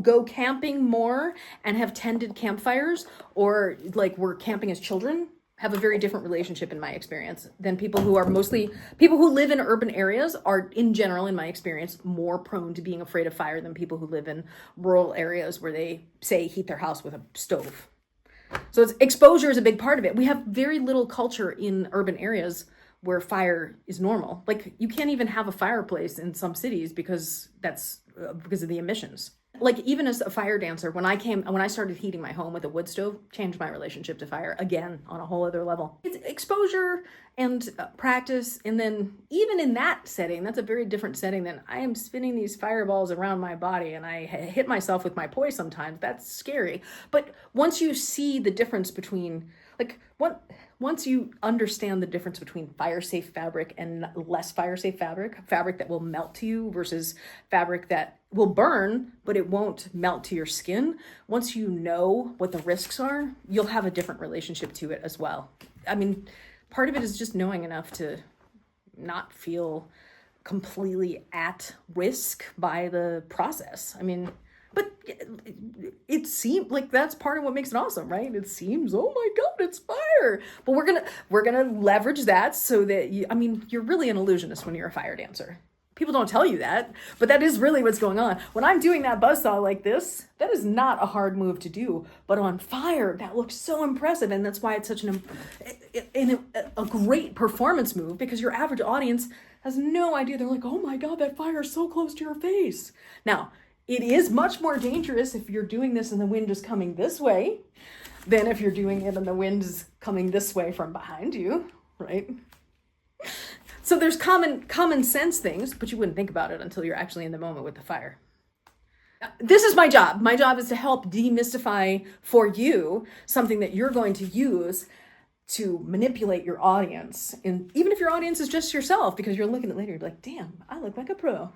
go camping more and have tended campfires, or like were camping as children, have a very different relationship in my experience than people who are mostly, people who live in urban areas are in general, in my experience, more prone to being afraid of fire than people who live in rural areas where they say heat their house with a stove. So exposure is a big part of it. We have very little culture in urban areas where fire is normal. Like you can't even have a fireplace in some cities because because of the emissions. Like even as a fire dancer, when I started heating my home with a wood stove, changed my relationship to fire again on a whole other level. It's exposure and practice. And then even in that setting, that's a very different setting than I am spinning these fireballs around my body and I hit myself with my poi sometimes. That's scary. But once you see the difference between, like once you understand the difference between fire-safe fabric and less fire-safe fabric that will melt to you versus fabric that will burn, but it won't melt to your skin. Once you know what the risks are, you'll have a different relationship to it as well. I mean, part of it is just knowing enough to not feel completely at risk by the process. I mean, but it seems like that's part of what makes it awesome, right? It seems, oh my God, it's fire. But we're gonna leverage that so that you're really an illusionist when you're a fire dancer. People don't tell you that, but that is really what's going on. When I'm doing that buzzsaw like this, that is not a hard move to do, but on fire, that looks so impressive. And that's why it's such a great performance move, because your average audience has no idea. They're like, oh my God, that fire is so close to your face. Now, it is much more dangerous if you're doing this and the wind is coming this way than if you're doing it and the wind is coming this way from behind you, right? So there's common sense things, but you wouldn't think about it until you're actually in the moment with the fire. This is my job. My job is to help demystify for you something that you're going to use to manipulate your audience. And even if your audience is just yourself, because you're looking at it later, you're like, damn, I look like a pro.